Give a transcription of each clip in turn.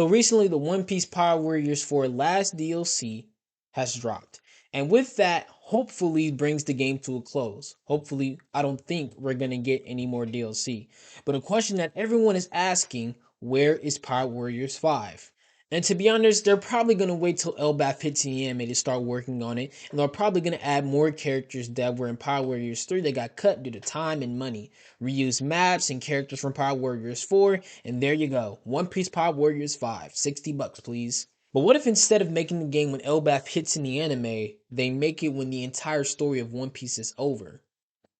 So recently, the One Piece Power Warriors 4 last DLC has dropped. And with that, hopefully brings the game to a close. Hopefully, I don't think we're going to get any more DLC. But a question that everyone is asking, where is Power Warriors 5? And to be honest, they're probably going to wait till Elbaf hits the anime to start working on it. And they're probably going to add more characters that were in Power Warriors 3 that got cut due to time and money. Reuse maps and characters from Power Warriors 4. And there you go. One Piece Power Warriors 5. $60 please. But what if instead of making the game when Elbaf hits in the anime, they make it when the entire story of One Piece is over?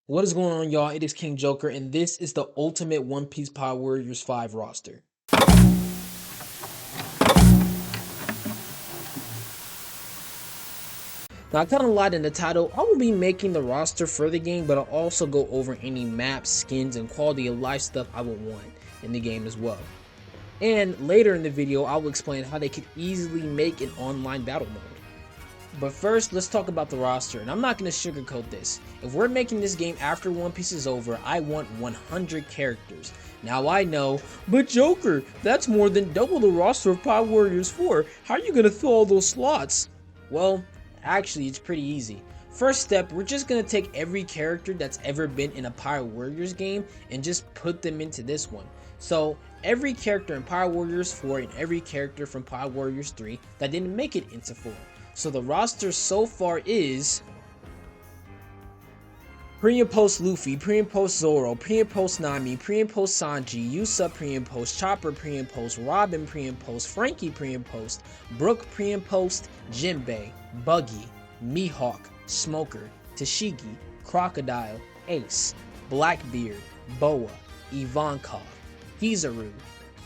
What is going on, y'all? It is King Joker, and this is the ultimate One Piece Power Warriors 5 roster. Now, I kind of lied in the title. I will be making the roster for the game, but I'll also go over any maps, skins, and quality of life stuff I would want in the game as well. And later in the video, I will explain how they could easily make an online battle mode. But first, let's talk about the roster, and I'm not going to sugarcoat this. If we're making this game after One Piece is over, I want 100 characters. Now I know, but Joker, that's more than double the roster of Power Warriors 4. How are you going to fill all those slots? Well, actually, it's pretty easy. First step, we're just going to take every character that's ever been in a Power Warriors game and just put them into this one. So, every character in Power Warriors 4 and every character from Power Warriors 3 that didn't make it into 4. So the roster so far is pre and post Luffy, pre and post Zoro, pre and post Nami, pre and post Sanji, Usopp pre and post, Chopper pre and post, Robin pre and post, Frankie pre and post, Brook pre and post, Jinbei, Buggy, Mihawk, Smoker, Tashigi, Crocodile, Ace, Blackbeard, Boa, Ivankov, Kizaru,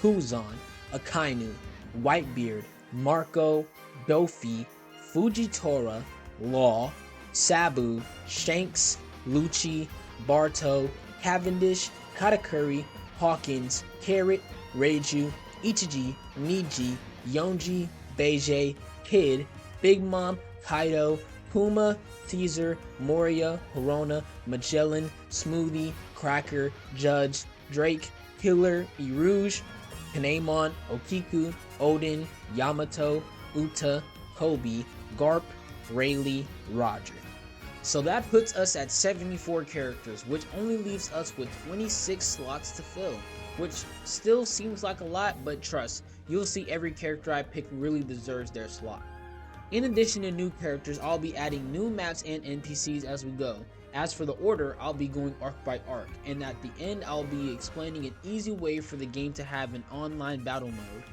Kuzan, Akainu, Whitebeard, Marco, Dofi, Fujitora, Law, Sabu, Shanks, Lucci, Barto, Cavendish, Katakuri, Hawkins, Carrot, Reiju, Ichiji, Niji, Yonji, Beijing, Kid, Big Mom, Kaido, Puma, Teaser, Moria, Horona, Magellan, Smoothie, Cracker, Judge, Drake, Killer, Irouge, Panemon, Okiku, Odin, Yamato, Uta, Kobe, Garp, Rayleigh, Roger. So that puts us at 74 characters, which only leaves us with 26 slots to fill, which still seems like a lot, but trust, you'll see every character I pick really deserves their slot. In addition to new characters, I'll be adding new maps and NPCs as we go. As for the order, I'll be going arc by arc, and at the end I'll be explaining an easy way for the game to have an online battle mode.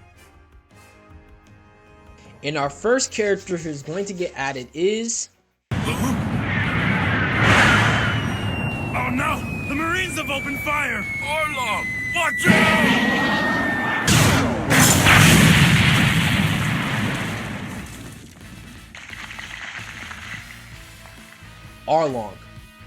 And our first character who's going to get added is... Oh no! The Marines have opened fire! Arlong! Watch out! Arlong.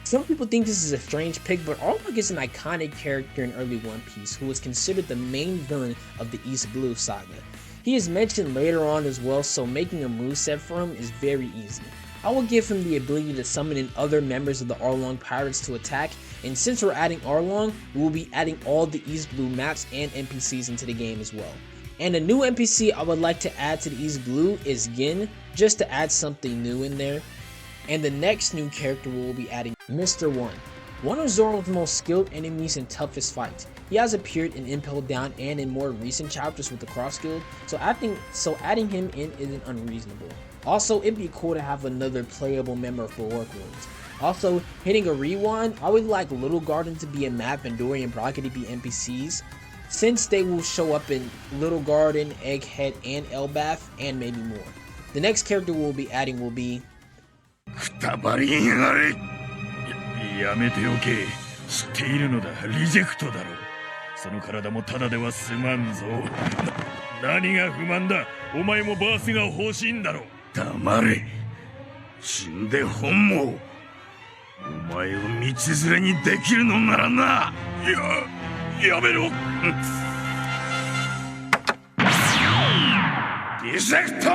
Some people think this is a strange pick, but Arlong is an iconic character in early One Piece who was considered the main villain of the East Blue saga. He is mentioned later on as well, so making a moveset for him is very easy. I will give him the ability to summon in other members of the Arlong Pirates to attack, and since we're adding Arlong, we will be adding all the East Blue maps and NPCs into the game as well. And a new NPC I would like to add to the East Blue is Gin, just to add something new in there. And the next new character we will be adding, Mr. One of Zoro's most skilled enemies and toughest fights. He has appeared in Impel Down and in more recent chapters with the Cross Guild, so adding him in isn't unreasonable. Also, it'd be cool to have another playable member for Workrooms. Also, hitting a rewind, I would like Little Garden to be a map and Dory and Brocky to be NPCs, since they will show up in Little Garden, Egghead, and Elbaf, and maybe more. The next character we'll be adding will be... やめておけ。知っているのだ。リジェクトだろう。その体もただでは済まんぞ。何が不満だ。お前もバースが欲しいんだろう。黙れ。死んで本望。お前を道連れにできるのならな。やめろ。リジェクト。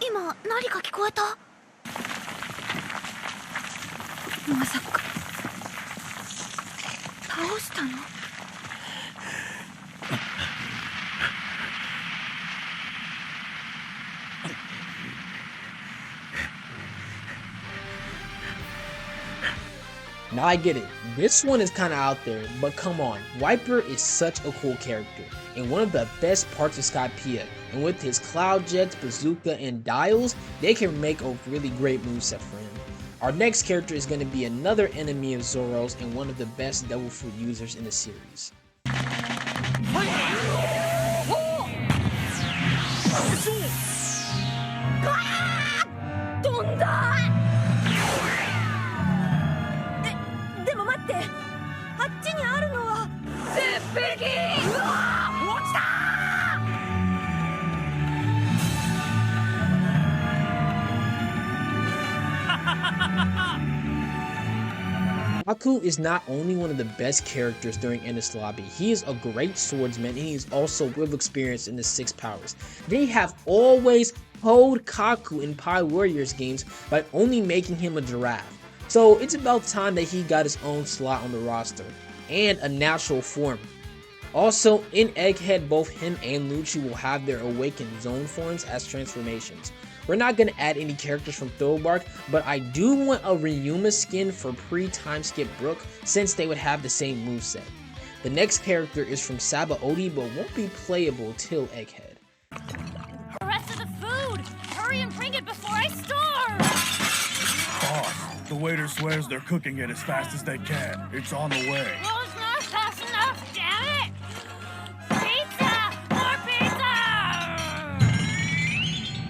今何か聞こえた。まさか倒したの？ Now I get it, this one is kinda out there, but come on, Wiper is such a cool character, and one of the best parts of Skypiea, and with his Cloud Jets, Bazooka, and Dials, they can make a really great moveset for him. Our next character is going to be another enemy of Zoro's and one of the best Devil Fruit users in the series. でも待って、あっちにあるのは絶壁。うわー、落ちたー。 Haku is not only one of the best characters during Enies Lobby, he is a great swordsman and he is also well experienced in the 6 powers. They have always hold Kaku in Pi Warriors games by only making him a giraffe. So it's about time that he got his own slot on the roster, and a natural form. Also, in Egghead, both him and Lucci will have their awakened zone forms as transformations. We're not going to add any characters from Thobark, but I do want a Ryuma skin for pre-timeskip Brook since they would have the same moveset. The next character is from Sabaody but won't be playable till Egghead. The rest of the food! Hurry and bring it before I starve! Boss, the waiter swears they're cooking it as fast as they can. It's on the way. Well, it's not fast enough, damn it! Pizza! More pizza!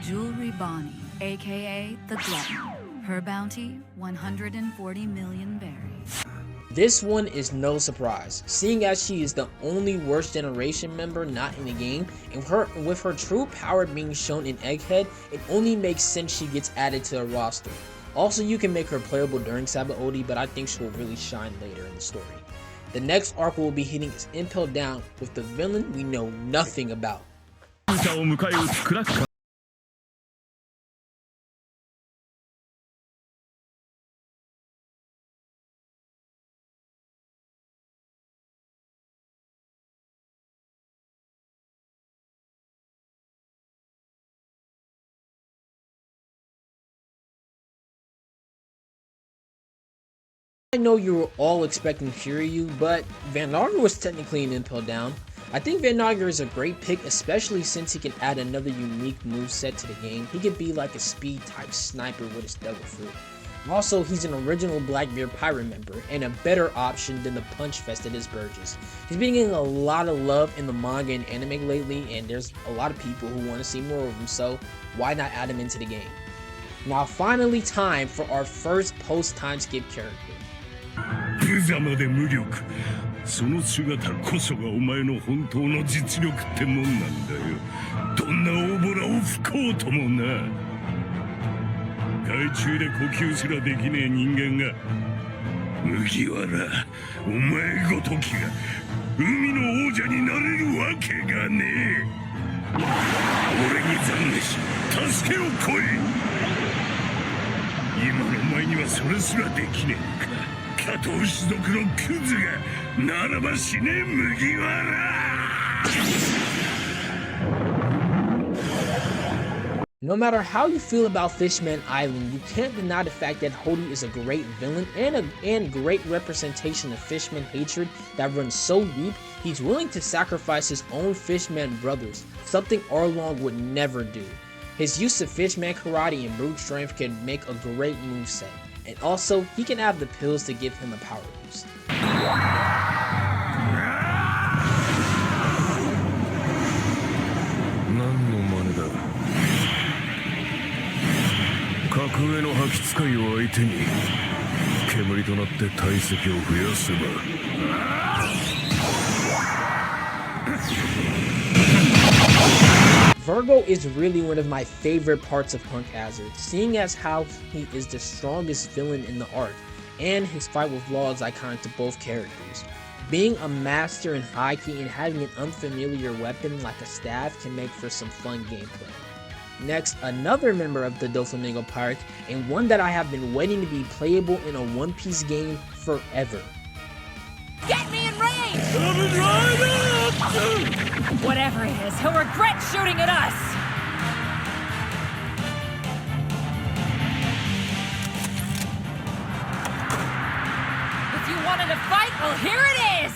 Jewelry Bonnie, aka the Glutton. Her bounty, 140 million berries. This one is no surprise, seeing as she is the only worst generation member not in the game, and with her true power being shown in Egghead, it only makes sense she gets added to the roster. Also, you can make her playable during Sabaody, but I think she'll really shine later in the story. The next arc we'll be hitting is Impel Down with the villain we know nothing about. I know you were all expecting Kiryu, but Vannager was technically an Impel Down. I think Vannager is a great pick, especially since he can add another unique moveset to the game. He could be like a speed type sniper with his Devil Fruit. Also, he's an original Blackbeard Pirate member, and a better option than the Punch Fest that is Burgess. He's been getting a lot of love in the manga and anime lately, and there's a lot of people who want to see more of him, so why not add him into the game? Now finally time for our first post-time skip character. 無様で無力その姿こそがお前の本当の実力ってもんなんだよどんな大ボラを吹こうともな海中で呼吸すらできねえ人間が麦わらお前ごときが海の王者になれるわけがねえ俺に懺悔し助けを来い今のお前にはそれすらできねえのか No matter how you feel about Fishman Island, you can't deny the fact that Hody is a great villain and great representation of Fishman hatred that runs so deep, he's willing to sacrifice his own Fishman brothers, something Arlong would never do. His use of Fishman karate and brute strength can make a great moveset. And also, he can have the pills to give him a power boost. 格上の覇気使いを相手に煙となって体積を増やせば Virgo is really one of my favorite parts of Punk Hazard, seeing as how he is the strongest villain in the arc, and his fight with Law is iconic to both characters. Being a master in Haki and having an unfamiliar weapon like a staff can make for some fun gameplay. Next, another member of the Doflamingo Pirates, and one that I have been waiting to be playable in a One Piece game forever. Get me in range! Whatever it is, he'll regret shooting at us! If you wanted to fight, well, here it is!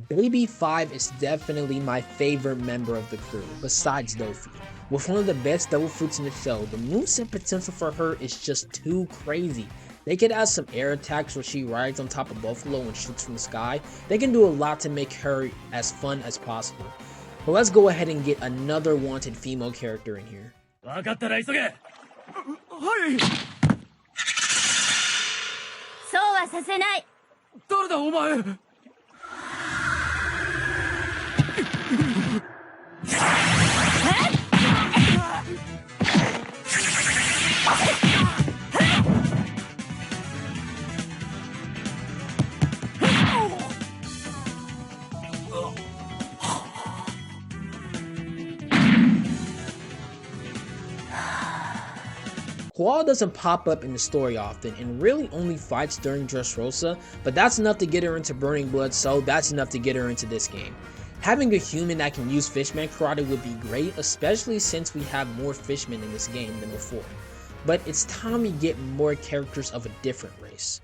Baby 5 is definitely my favorite member of the crew, besides Dofi. With one of the best devil fruits in the show, the moveset potential for her is just too crazy. They could add some air attacks where she rides on top of Buffalo and shoots from the sky. They can do a lot to make her as fun as possible. But let's go ahead and get another wanted female character in here. 分かったら急げ。はい。そうはさせない。誰だお前。Qual doesn't pop up in the story often and really only fights during Dressrosa, but that's enough to get her into Burning Blood, so that's enough to get her into this game. Having a human that can use Fishman Karate would be great, especially since we have more fishmen in this game than before. But it's time we get more characters of a different race.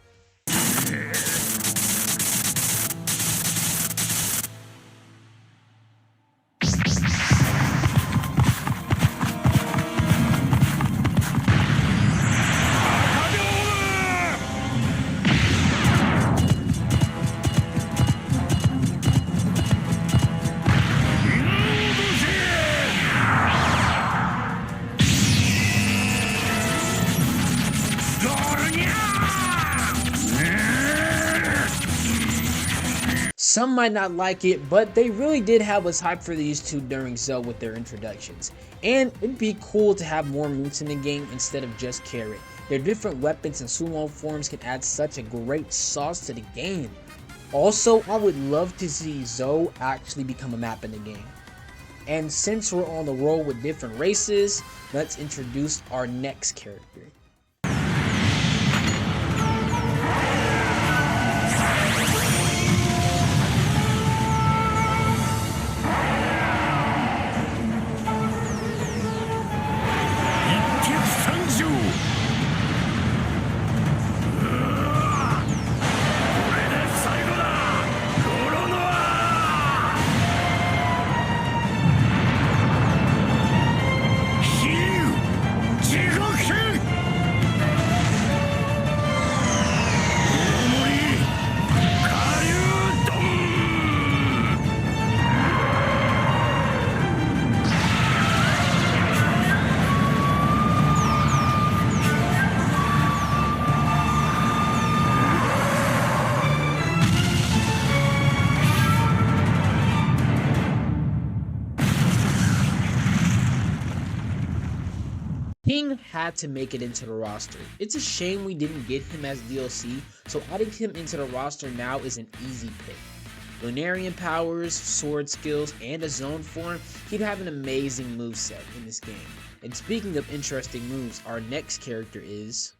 Some might not like it, but they really did have us hyped for these two during Cell with their introductions. And it'd be cool to have more Moots in the game instead of just Carrot. Their different weapons and sumo forms can add such a great sauce to the game. Also, I would love to see Zoe actually become a map in the game. And since we're on the roll with different races, let's introduce our next character. King had to make it into the roster. It's a shame we didn't get him as DLC, so adding him into the roster now is an easy pick. Lunarian powers, sword skills, and a zone form, he'd have an amazing moveset in this game. And speaking of interesting moves, our next character is...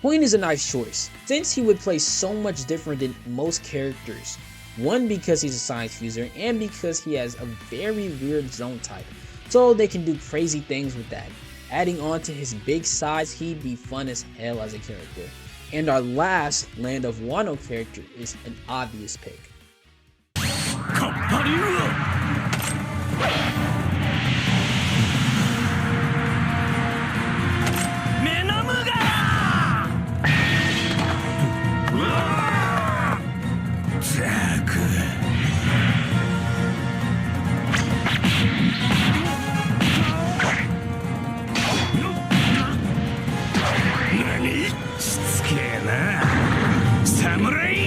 Queen is a nice choice, since he would play so much different than most characters. One, because he's a science fuser, and because he has a very weird zone type, so they can do crazy things with that. Adding on to his big size, he'd be fun as hell as a character. And our last Land of Wano character is an obvious pick. カッパリュウメノムガザク何しつけえな侍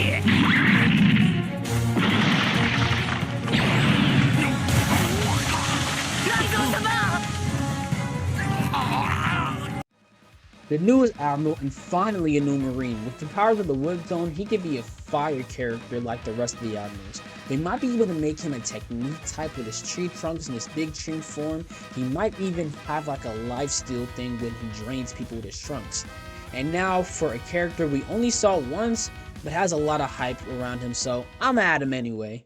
The newest admiral and finally a new marine. With the powers of the Wood Zone, he could be a fire character like the rest of the admirals. They might be able to make him a technique type with his tree trunks and his big tree form. He might even have like a lifesteal thing when he drains people with his trunks. And now for a character we only saw once, but has a lot of hype around him, so I'm gonna add him anyway.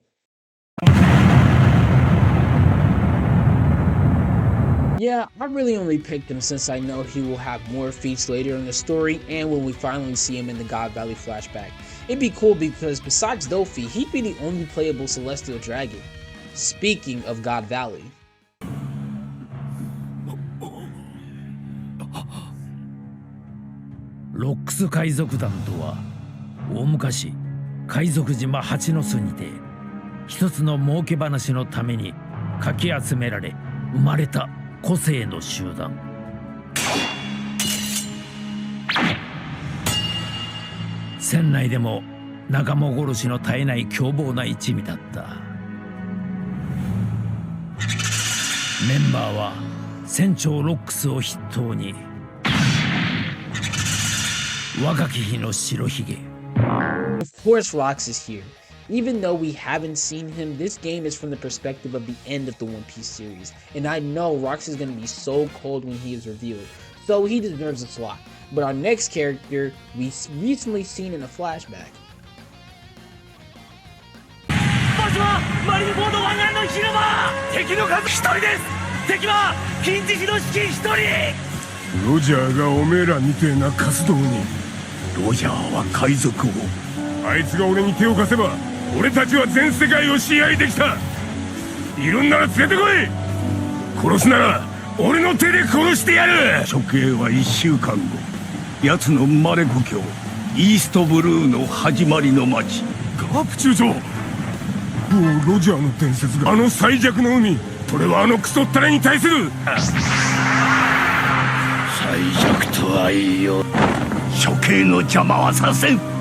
Yeah, I really only picked him since I know he will have more feats later in the story and when we finally see him in the God Valley flashback. It'd be cool because besides Dofi, he'd be the only playable Celestial Dragon. Speaking of God Valley. ロックス海賊団とは大昔海賊島八の巣にて一つの儲け話のためにかき集められ生まれた個性の集団。船内でも仲間殺しの絶えない凶暴な一味だった。メンバーは船長ロックスを筆頭に若き日の白ひげ。 Of course Rox is here. Even though we haven't seen him, this game is from the perspective of the end of the One Piece series. And I know Rox is going to be so cold when he is revealed, so he deserves a slot. But our next character, we recently seen in a flashback. 場所はマリンボード湾岸の広場敵の数1人です敵は金獅子の士気1人ロジャーがおめえらみてえな活動にロジャーは海賊王あいつが俺に手を貸せば俺たちは全世界を支配できたいるんなら連れてこい殺すなら俺の手で殺してやる処刑は1週間後奴の生まれ故郷イーストブルーの始まりの町ガープ中将ロジャーの伝説があの最弱の海これはあのクソったれに対する最弱とはいいよ処刑の邪魔はさせん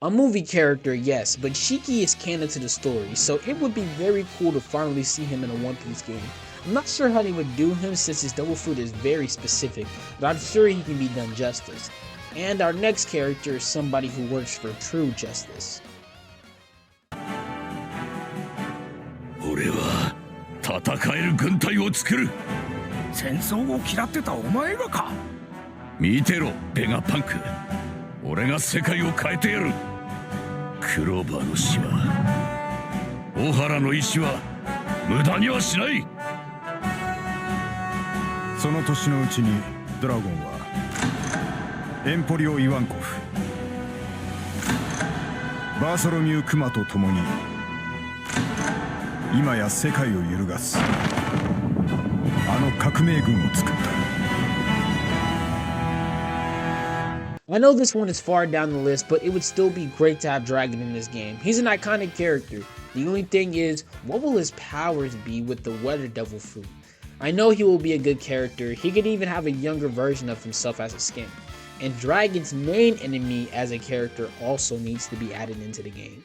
A movie character, yes, but Shiki is canon to the story, so it would be very cool to finally see him in a One Piece game. I'm not sure how they would do him since his double fruit is very specific, but I'm sure he can be done justice. And our next character is somebody who works for true justice. 俺は戦える軍隊を作る戦争を嫌ってたお前がか見てろベガパンク俺が世界を変えてやるクローバーの死は小原の意志は無駄にはしないその年のうちにドラゴンはエンポリオ・イワンコフバーソロミュー・クマと共に今や世界を揺るがすあの革命軍を作った I know this one is far down the list, but it would still be great to have Dragon in this game. He's an iconic character. The only thing is, what will his powers be with the Weather Devil fruit? I know he will be a good character. He could even have a younger version of himself as a skin. And Dragon's main enemy as a character also needs to be added into the game.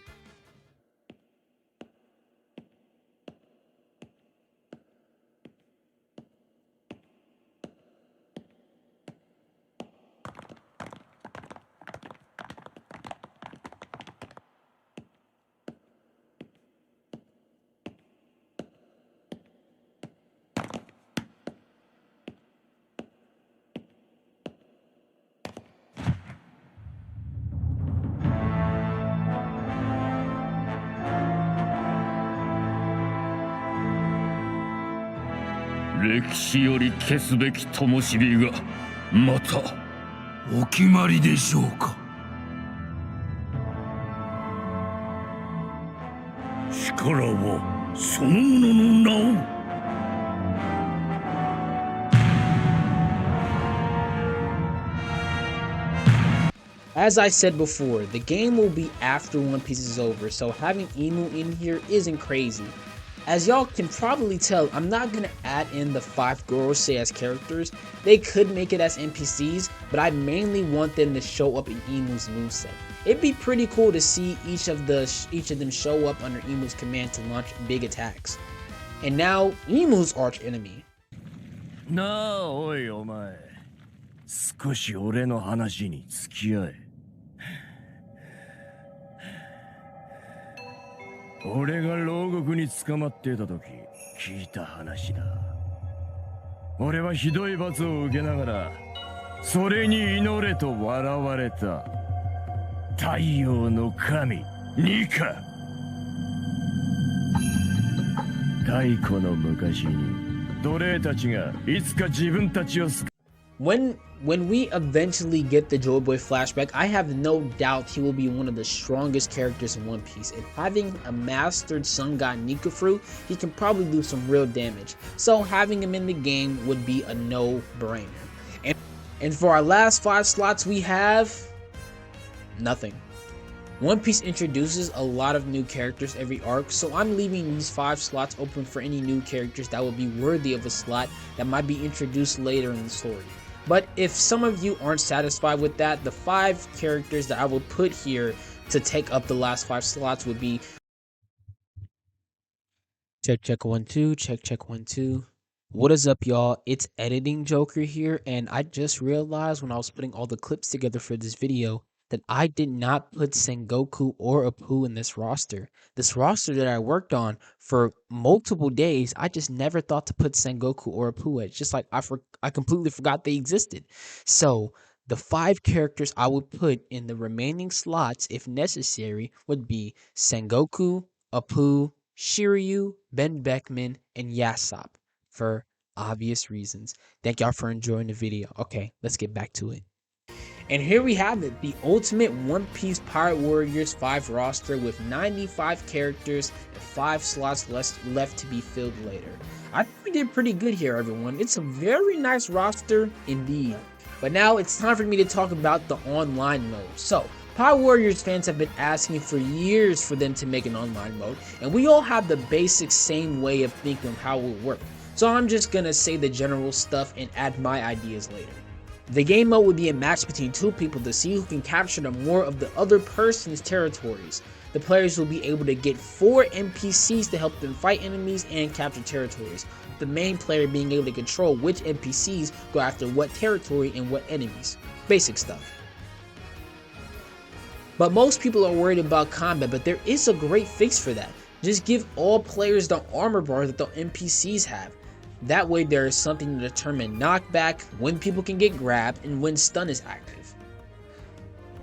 歴史より消すべき灯火がまたお決まりでしょうか。力はそのものの名を。As I said before, the game will be after One Piece is over, so having Imu in here isn't crazy. As y'all can probably tell, I'm not gonna add in the 5 Gorosei as characters. They could make it as NPCs, but I mainly want them to show up in Imu's moveset. It'd be pretty cool to see each of them show up under Imu's command to launch big attacks. And now, Imu's arch enemy. なあおいお前、少し俺の話に付き合え。俺が牢獄に捕まっていた時聞いた話だ。俺はひどい罰を受けながらそれに祈れと笑われた太陽の神ニカ。太古の昔に奴隷たちがいつか自分たちを救う。When we eventually get the Joy Boy flashback, I have no doubt he will be one of the strongest characters in One Piece. And having a mastered Sun God Nikafru, he can probably do some real damage. So having him in the game would be a no-brainer. And for our last 5 slots, we have nothing. One Piece introduces a lot of new characters every arc, so I'm leaving these 5 slots open for any new characters that would be worthy of a slot that might be introduced later in the story. But if some of you aren't satisfied with that, the 5 characters that I will put here to take up the last 5 slots would be check 1 2, check 1 2. What is up, y'all? It's Editing Joker here, and I just realized when I was putting all the clips together for this video that I did not put Sengoku or Apu in this roster. This roster that I worked on for multiple days, I just never thought to put Sengoku or Apu. It's just like I completely forgot they existed. So the 5 characters I would put in the remaining slots, if necessary, would be Sengoku, Apu, Shiryu, Ben Beckman, and Yasop, for obvious reasons. Thank y'all for enjoying the video. Okay, let's get back to it. And here we have it, the ultimate One Piece Pirate Warriors 5 roster with 95 characters and 5 slots left to be filled later. I think we did pretty good here, everyone. It's a very nice roster indeed. But now it's time for me to talk about the online mode. So, Pirate Warriors fans have been asking for years for them to make an online mode, and we all have the basic same way of thinking of how it would work. So I'm just gonna say the general stuff and add my ideas later. The game mode would be a match between 2 people to see who can capture the more of the other person's territories. The players will be able to get 4 NPCs to help them fight enemies and capture territories, with the main player being able to control which NPCs go after what territory and what enemies. Basic stuff. But most people are worried about combat, but there is a great fix for that. Just give all players the armor bar that the NPCs have. That way there is something to determine knockback, when people can get grabbed, and when stun is active.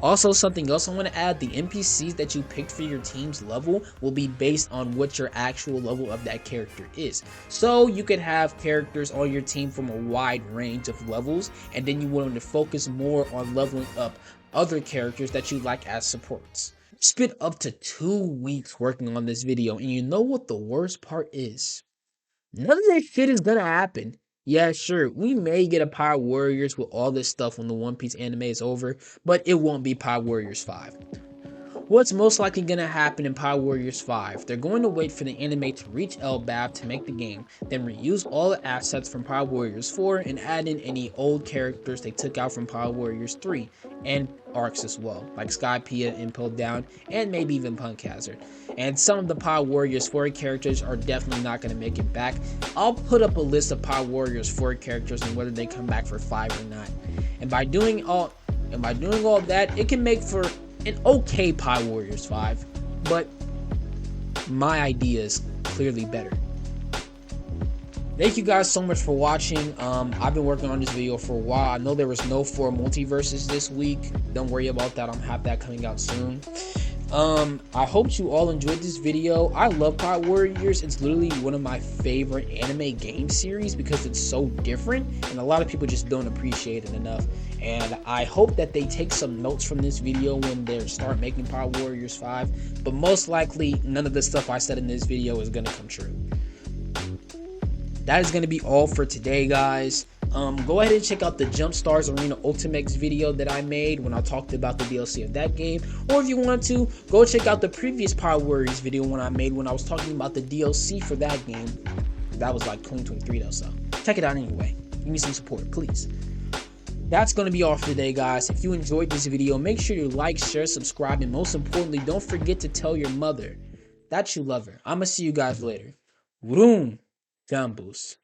Also, something else I want to add, the NPCs that you picked for your team's level will be based on what your actual level of that character is. So you could have characters on your team from a wide range of levels, and then you want them to focus more on leveling up other characters that you like as supports. Spent up to 2 weeks working on this video, and you know what the worst part is? None of that shit is gonna happen. Yeah, sure, we may get a Pirate Warriors with all this stuff when the One Piece anime is over, but it won't be Pirate Warriors 5. What's most likely gonna happen in Pirate Warriors 5? They're going to wait for the anime to reach Elbaf to make the game, then reuse all the assets from Pirate Warriors 4 and add in any old characters they took out from Pirate Warriors 3 and arcs as well, like Skypiea, Impel Down, and maybe even Punk Hazard. And some of the Pirate Warriors 4 characters are definitely not going to make it back. I'll put up a list of Pirate Warriors 4 characters and whether they come back for 5 or not. And by doing all that, it can make for an okay Pirate Warriors 5, but my idea is clearly better. Thank you guys so much for watching. I've been working on this video for a while. I know there was no 4 multiverses this week. Don't worry about that. I'm have that coming out soon. I hope you all enjoyed this video. I love Pod Warriors. It's literally one of my favorite anime game series because it's so different and a lot of people just don't appreciate it enough. And I hope that they take some notes from this video when they start making Pod Warriors 5. But most likely, none of the stuff I said in this video is going to come true. That is going to be all for today, guys. Go ahead and check out the Jump Stars Arena Ultimax video that I made when I talked about the DLC of that game. Or if you want to, go check out the previous Pod Warriors video when I was talking about the DLC for that game. That was like 2023 though, so check it out anyway. Give me some support, please. That's going to be all for today, guys. If you enjoyed this video, make sure you like, share, subscribe, and most importantly, don't forget to tell your mother that you love her. I'm going to see you guys later. Vroom. Jambus.